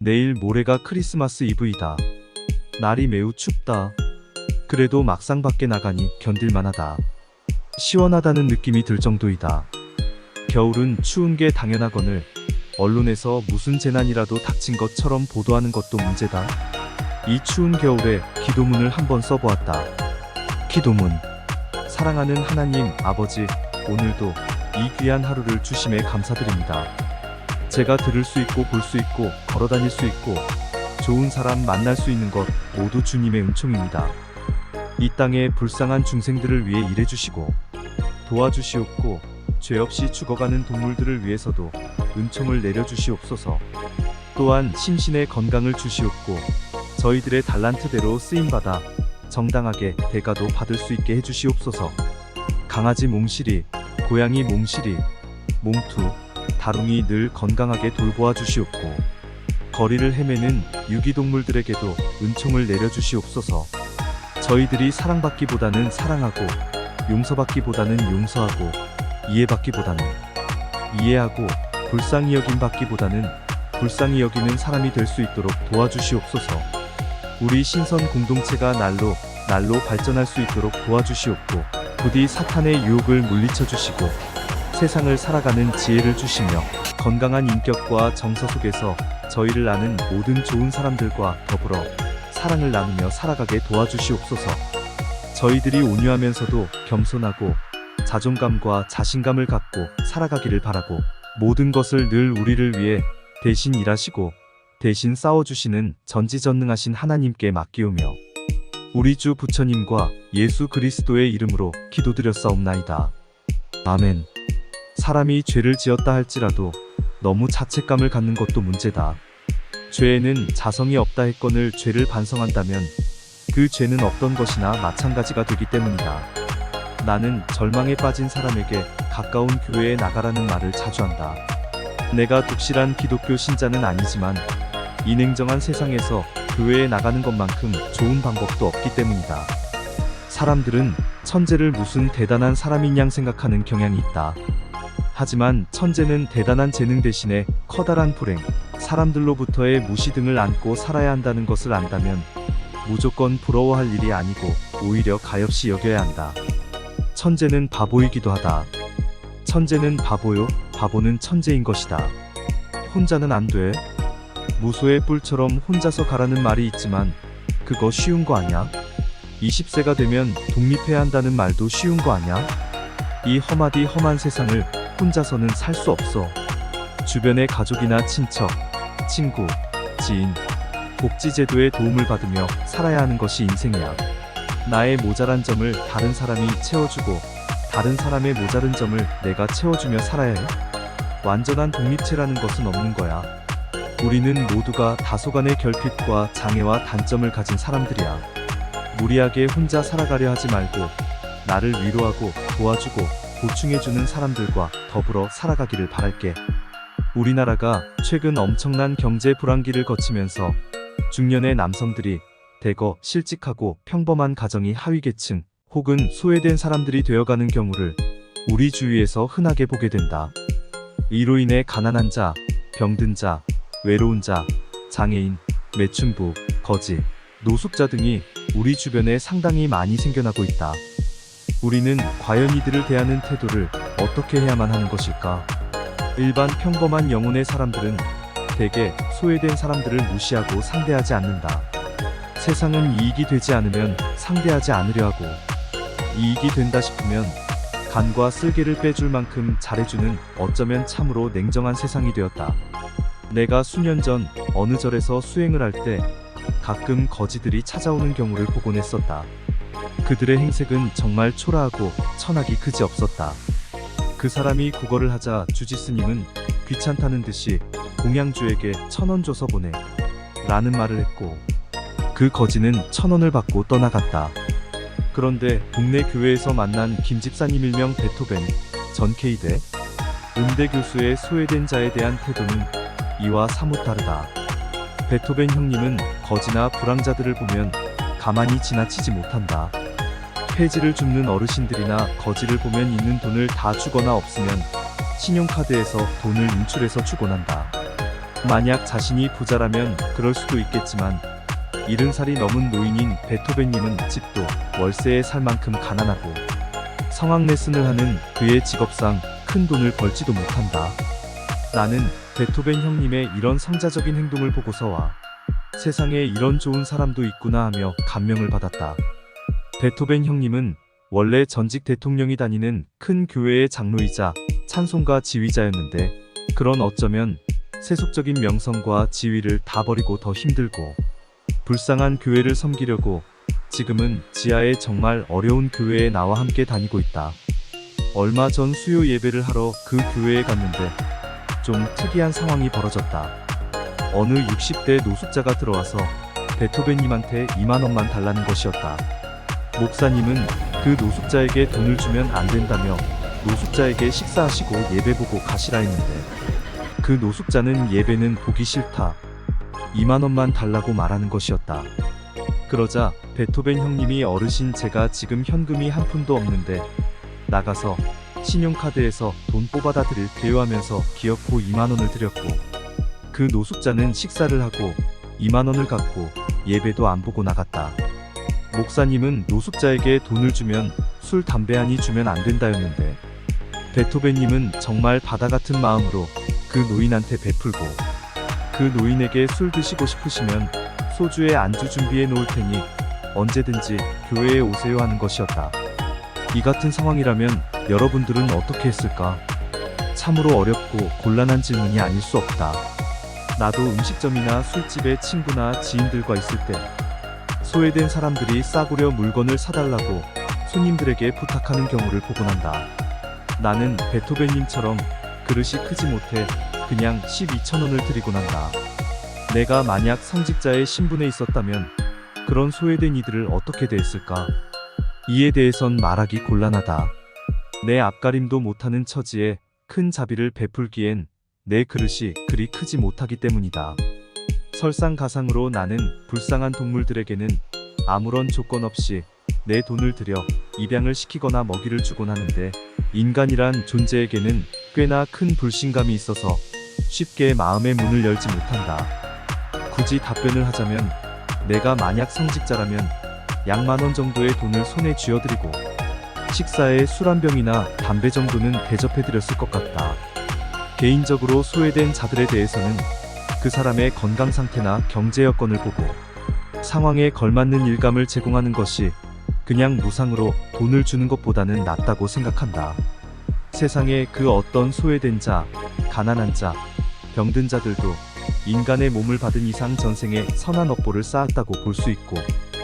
내일 모레가 크리스마스 이브이다. 날이 매우 춥다. 그래도 막상 밖에 나가니 견딜만하다. 시원하다는 느낌이 들 정도이다. 겨울은 추운 게 당연하거늘 언론에서 무슨 재난이라도 닥친 것처럼 보도하는 것도 문제다. 이 추운 겨울에 기도문을 한번 써보았다. 기도문. 사랑하는 하나님 아버지, 오늘도 이 귀한 하루를 주심에 감사드립니다. 제가 들을 수 있고 볼 수 있고 걸어다닐 수 있고 좋은 사람 만날 수 있는 것 모두 주님의 은총입니다. 이 땅의 불쌍한 중생들을 위해 일해주시고 도와주시옵고 죄 없이 죽어가는 동물들을 위해서도 은총을 내려주시옵소서. 또한 심신의 건강을 주시옵고 저희들의 달란트대로 쓰임받아 정당하게 대가도 받을 수 있게 해주시옵소서. 강아지 몽실이, 고양이 몽실이, 몽투, 다룽이 늘 건강하게 돌보아 주시옵고 거리를 헤매는 유기동물들에게도 은총을 내려주시옵소서. 저희들이 사랑받기보다는 사랑하고 용서받기보다는 용서하고 이해받기보다는 이해하고 불쌍히 여김 받기보다는 불쌍히 여기는 사람이 될 수 있도록 도와주시옵소서. 우리 신선 공동체가 날로 발전할 수 있도록 도와주시옵고 부디 사탄의 유혹을 물리쳐 주시고 세상을 살아가는 지혜를 주시며 건강한 인격과 정서 속에서 저희를 아는 모든 좋은 사람들과 더불어 사랑을 나누며 살아가게 도와주시옵소서. 저희들이 온유하면서도 겸손하고 자존감과 자신감을 갖고 살아가기를 바라고 모든 것을 늘 우리를 위해 대신 일하시고 대신 싸워주시는 전지전능하신 하나님께 맡기오며 우리 주 부처님과 예수 그리스도의 이름으로 기도드렸사옵나이다. 아멘. 사람이 죄를 지었다 할지라도 너무 자책감을 갖는 것도 문제다. 죄에는 자성이 없다 했거늘 죄를 반성한다면 그 죄는 없던 것이나 마찬가지가 되기 때문이다. 나는 절망에 빠진 사람에게 가까운 교회에 나가라는 말을 자주 한다. 내가 독실한 기독교 신자는 아니지만 이 냉정한 세상에서 교회에 나가는 것만큼 좋은 방법도 없기 때문이다. 사람들은 천재를 무슨 대단한 사람인 양 생각하는 경향이 있다. 하지만 천재는 대단한 재능 대신에 커다란 불행, 사람들로부터의 무시 등을 안고 살아야 한다는 것을 안다면 무조건 부러워할 일이 아니고 오히려 가엾이 여겨야 한다. 천재는 바보이기도 하다. 천재는 바보요, 바보는 천재인 것이다. 혼자는 안 돼. 무소의 뿔처럼 혼자서 가라는 말이 있지만 그거 쉬운 거 아냐? 20세가 되면 독립해야 한다는 말도 쉬운 거 아냐? 이 험하디 험한 세상을 혼자서는 살 수 없어. 주변의 가족이나 친척, 친구, 지인, 복지제도의 도움을 받으며 살아야 하는 것이 인생이야. 나의 모자란 점을 다른 사람이 채워주고 다른 사람의 모자른 점을 내가 채워주며 살아야 해. 완전한 독립체라는 것은 없는 거야. 우리는 모두가 다소간의 결핍과 장애와 단점을 가진 사람들이야. 무리하게 혼자 살아가려 하지 말고 나를 위로하고 도와주고 보충해주는 사람들과 더불어 살아가기를 바랄게. 우리나라가 최근 엄청난 경제 불황기를 거치면서 중년의 남성들이 대거 실직하고 평범한 가정이 하위계층 혹은 소외된 사람들이 되어가는 경우를 우리 주위에서 흔하게 보게 된다. 이로 인해 가난한 자, 병든 자, 외로운 자, 장애인, 매춘부, 거지, 노숙자 등이 우리 주변에 상당히 많이 생겨나고 있다. 우리는 과연 이들을 대하는 태도를 어떻게 해야만 하는 것일까? 일반 평범한 영혼의 사람들은 대개 소외된 사람들을 무시하고 상대하지 않는다. 세상은 이익이 되지 않으면 상대하지 않으려 하고 이익이 된다 싶으면 간과 쓸개를 빼줄 만큼 잘해주는 어쩌면 참으로 냉정한 세상이 되었다. 내가 수년 전 어느 절에서 수행을 할 때 가끔 거지들이 찾아오는 경우를 보곤 했었다. 그들의 행색은 정말 초라하고 천악이 그지없었다. 그 사람이 구걸을 하자 주지스님은 귀찮다는 듯이 공양주에게 1,000원 줘서 보내 라는 말을 했고 그 거지는 1,000원을 받고 떠나갔다. 그런데 동네 교회에서 만난 김 집사님 일명 베토벤 전 K대 음대 교수의 소외된 자에 대한 태도는 이와 사뭇 다르다. 베토벤 형님은 거지나 불황자들을 보면 가만히 지나치지 못한다. 폐지를 줍는 어르신들이나 거지를 보면 있는 돈을 다 주거나 없으면 신용카드에서 돈을 인출해서 주곤 한다. 만약 자신이 부자라면 그럴 수도 있겠지만 70살이 넘은 노인인 베토벤님은 집도 월세에 살 만큼 가난하고 성악 레슨을 하는 그의 직업상 큰 돈을 벌지도 못한다. 나는 베토벤 형님의 이런 성자적인 행동을 보고서와 세상에 이런 좋은 사람도 있구나 하며 감명을 받았다. 베토벤 형님은 원래 전직 대통령이 다니는 큰 교회의 장로이자 찬송가 지휘자였는데 그런 어쩌면 세속적인 명성과 지위를 다 버리고 더 힘들고 불쌍한 교회를 섬기려고 지금은 지하의 정말 어려운 교회에 나와 함께 다니고 있다. 얼마 전 수요 예배를 하러 그 교회에 갔는데 좀 특이한 상황이 벌어졌다. 어느 60대 노숙자가 들어와서 베토벤님한테 2만 원만 달라는 것이었다. 목사님은 그 노숙자에게 돈을 주면 안 된다며 노숙자에게 식사하시고 예배 보고 가시라 했는데 그 노숙자는 예배는 보기 싫다. 2만 원만 달라고 말하는 것이었다. 그러자 베토벤 형님이 어르신 제가 지금 현금이 한 푼도 없는데 나가서 신용카드에서 돈 뽑아다 드릴게요 하면서 기어코 2만 원을 드렸고 그 노숙자는 식사를 하고 2만 원을 갖고 예배도 안 보고 나갔다. 목사님은 노숙자에게 돈을 주면 술, 담배 한 이 주면 안 된다였는데 베토벤님은 정말 바다 같은 마음으로 그 노인한테 베풀고 그 노인에게 술 드시고 싶으시면 소주에 안주 준비해 놓을 테니 언제든지 교회에 오세요 하는 것이었다. 이 같은 상황이라면 여러분들은 어떻게 했을까? 참으로 어렵고 곤란한 질문이 아닐 수 없다. 나도 음식점이나 술집에 친구나 지인들과 있을 때 소외된 사람들이 싸구려 물건을 사달라고 손님들에게 부탁하는 경우를 보곤 한다. 나는 베토벤님처럼 그릇이 크지 못해 그냥 12,000원을 드리곤 한다. 내가 만약 성직자의 신분에 있었다면 그런 소외된 이들을 어떻게 대했을까? 이에 대해선 말하기 곤란하다. 내 앞가림도 못하는 처지에 큰 자비를 베풀기엔 내 그릇이 그리 크지 못하기 때문이다. 설상가상으로 나는 불쌍한 동물들에게는 아무런 조건 없이 내 돈을 들여 입양을 시키거나 먹이를 주곤 하는데 인간이란 존재에게는 꽤나 큰 불신감이 있어서 쉽게 마음의 문을 열지 못한다. 굳이 답변을 하자면 내가 만약 성직자라면 약 10,000원 정도의 돈을 손에 쥐어드리고 식사에 술 한 병이나 담배 정도는 대접해드렸을 것 같다. 개인적으로 소외된 자들에 대해서는 그 사람의 건강 상태나 경제 여건을 보고 상황에 걸맞는 일감을 제공하는 것이 그냥 무상으로 돈을 주는 것보다는 낫다고 생각한다. 세상에 그 어떤 소외된 자, 가난한 자, 병든 자들도 인간의 몸을 받은 이상 전생에 선한 업보를 쌓았다고 볼 수 있고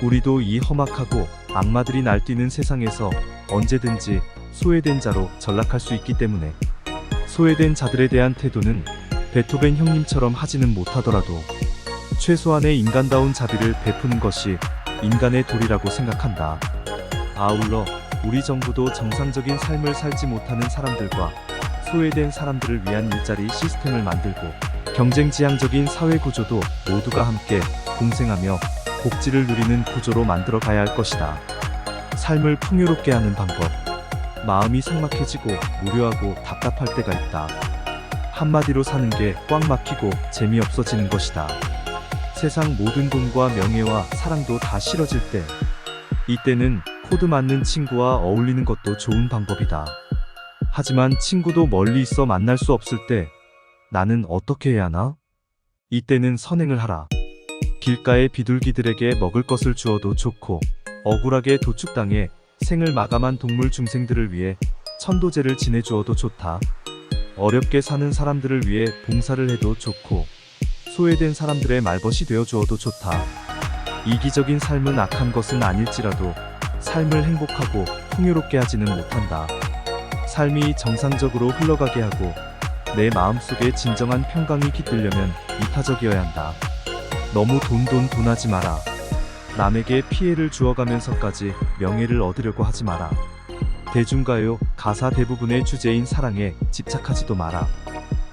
우리도 이 험악하고 악마들이 날뛰는 세상에서 언제든지 소외된 자로 전락할 수 있기 때문에 소외된 자들에 대한 태도는 베토벤 형님처럼 하지는 못하더라도 최소한의 인간다운 자비를 베푸는 것이 인간의 도리라고 생각한다. 아울러 우리 정부도 정상적인 삶을 살지 못하는 사람들과 소외된 사람들을 위한 일자리 시스템을 만들고 경쟁지향적인 사회구조도 모두가 함께 공생하며 복지를 누리는 구조로 만들어 가야 할 것이다. 삶을 풍요롭게 하는 방법. 마음이 삭막해지고 무료하고 답답할 때가 있다. 한마디로 사는 게 꽉 막히고 재미없어지는 것이다. 세상 모든 돈과 명예와 사랑도 다 싫어질 때 이때는 코드 맞는 친구와 어울리는 것도 좋은 방법이다. 하지만 친구도 멀리 있어 만날 수 없을 때 나는 어떻게 해야 하나? 이때는 선행을 하라. 길가의 비둘기들에게 먹을 것을 주어도 좋고 억울하게 도축당해 생을 마감한 동물 중생들을 위해 천도제를 지내주어도 좋다. 어렵게 사는 사람들을 위해 봉사를 해도 좋고 소외된 사람들의 말벗이 되어주어도 좋다. 이기적인 삶은 악한 것은 아닐지라도 삶을 행복하고 풍요롭게 하지는 못한다. 삶이 정상적으로 흘러가게 하고 내 마음속에 진정한 평강이 깃들려면 이타적이어야 한다. 너무 돈하지 마라. 남에게 피해를 주어가면서까지 명예를 얻으려고 하지 마라. 대중가요, 가사 대부분의 주제인 사랑에 집착하지도 마라.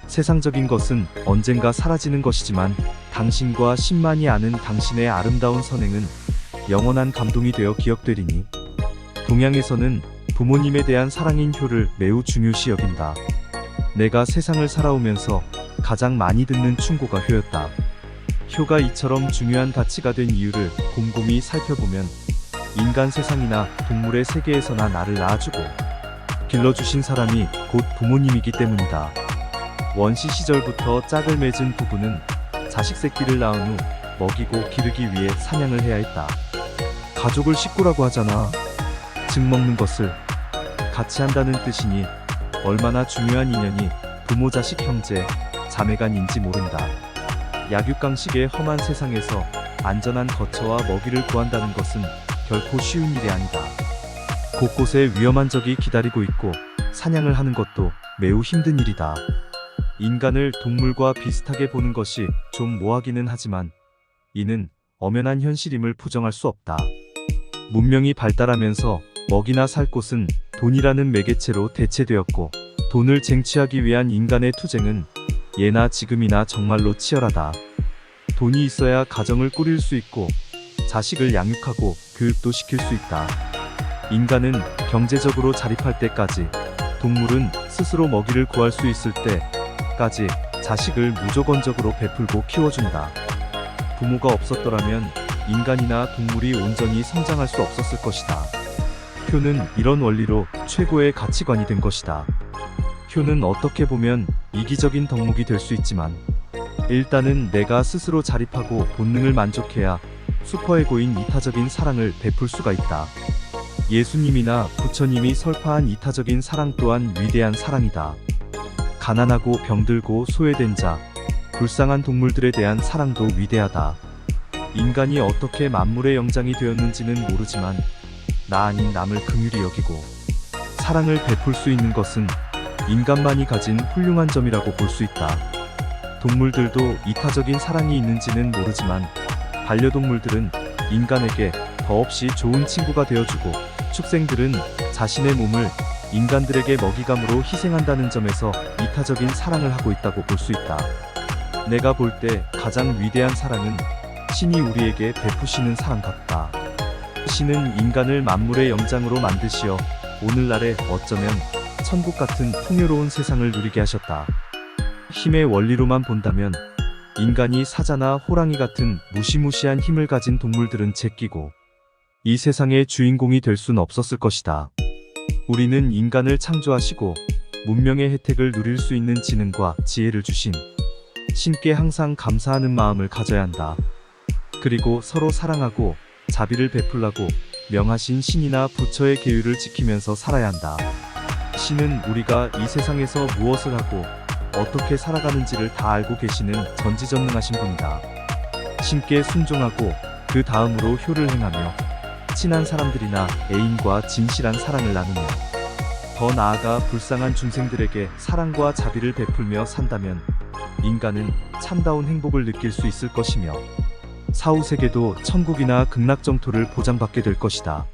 세상적인 것은 언젠가 사라지는 것이지만 당신과 10만이 아는 당신의 아름다운 선행은 영원한 감동이 되어 기억되리니 동양에서는 부모님에 대한 사랑인 효를 매우 중요시 여긴다. 내가 세상을 살아오면서 가장 많이 듣는 충고가 효였다. 효가 이처럼 중요한 가치가 된 이유를 곰곰이 살펴보면 인간 세상이나 동물의 세계에서나 나를 낳아주고 길러주신 사람이 곧 부모님이기 때문이다. 원시 시절부터 짝을 맺은 부부는 자식 새끼를 낳은 후 먹이고 기르기 위해 사냥을 해야 했다. 가족을 식구라고 하잖아. 즉 먹는 것을 같이 한다는 뜻이니 얼마나 중요한 인연이 부모 자식 형제 자매간인지 모른다. 약육강식의 험한 세상에서 안전한 거처와 먹이를 구한다는 것은 결코 쉬운 일이 아니다. 곳곳에 위험한 적이 기다리고 있고 사냥을 하는 것도 매우 힘든 일이다. 인간을 동물과 비슷하게 보는 것이 좀 모하기는 하지만 이는 엄연한 현실임을 부정할 수 없다. 문명이 발달하면서 먹이나 살 곳은 돈이라는 매개체로 대체되었고 돈을 쟁취하기 위한 인간의 투쟁은 예나 지금이나 정말로 치열하다. 돈이 있어야 가정을 꾸릴 수 있고 자식을 양육하고 교육도 시킬 수 있다. 인간은 경제적으로 자립할 때까지, 동물은 스스로 먹이를 구할 수 있을 때까지 자식을 무조건적으로 베풀고 키워준다. 부모가 없었더라면 인간이나 동물이 온전히 성장할 수 없었을 것이다. 효는 이런 원리로 최고의 가치관이 된 것이다. 효는 어떻게 보면 이기적인 덕목이 될 수 있지만 일단은 내가 스스로 자립하고 본능을 만족해야 슈퍼에고인 이타적인 사랑을 베풀 수가 있다. 예수님이나 부처님이 설파한 이타적인 사랑 또한 위대한 사랑이다. 가난하고 병들고 소외된 자, 불쌍한 동물들에 대한 사랑도 위대하다. 인간이 어떻게 만물의 영장이 되었는지는 모르지만 나 아닌 남을 긍휼히 여기고 사랑을 베풀 수 있는 것은 인간만이 가진 훌륭한 점이라고 볼 수 있다. 동물들도 이타적인 사랑이 있는지는 모르지만 반려동물들은 인간에게 더없이 좋은 친구가 되어주고 축생들은 자신의 몸을 인간들에게 먹이감으로 희생한다는 점에서 이타적인 사랑을 하고 있다고 볼 수 있다. 내가 볼 때 가장 위대한 사랑은 신이 우리에게 베푸시는 사랑 같다. 신은 인간을 만물의 영장으로 만드시어 오늘날에 어쩌면 천국 같은 풍요로운 세상을 누리게 하셨다. 힘의 원리로만 본다면 인간이 사자나 호랑이 같은 무시무시한 힘을 가진 동물들은 제끼고 이 세상의 주인공이 될 순 없었을 것이다. 우리는 인간을 창조하시고 문명의 혜택을 누릴 수 있는 지능과 지혜를 주신 신께 항상 감사하는 마음을 가져야 한다. 그리고 서로 사랑하고 자비를 베풀라고 명하신 신이나 부처의 계율을 지키면서 살아야 한다. 신은 우리가 이 세상에서 무엇을 하고 어떻게 살아가는지를 다 알고 계시는 전지전능하신 분이다. 신께 순종하고 그 다음으로 효를 행하며 친한 사람들이나 애인과 진실한 사랑을 나누며 더 나아가 불쌍한 중생들에게 사랑과 자비를 베풀며 산다면 인간은 참다운 행복을 느낄 수 있을 것이며 사후세계도 천국이나 극락정토를 보장받게 될 것이다.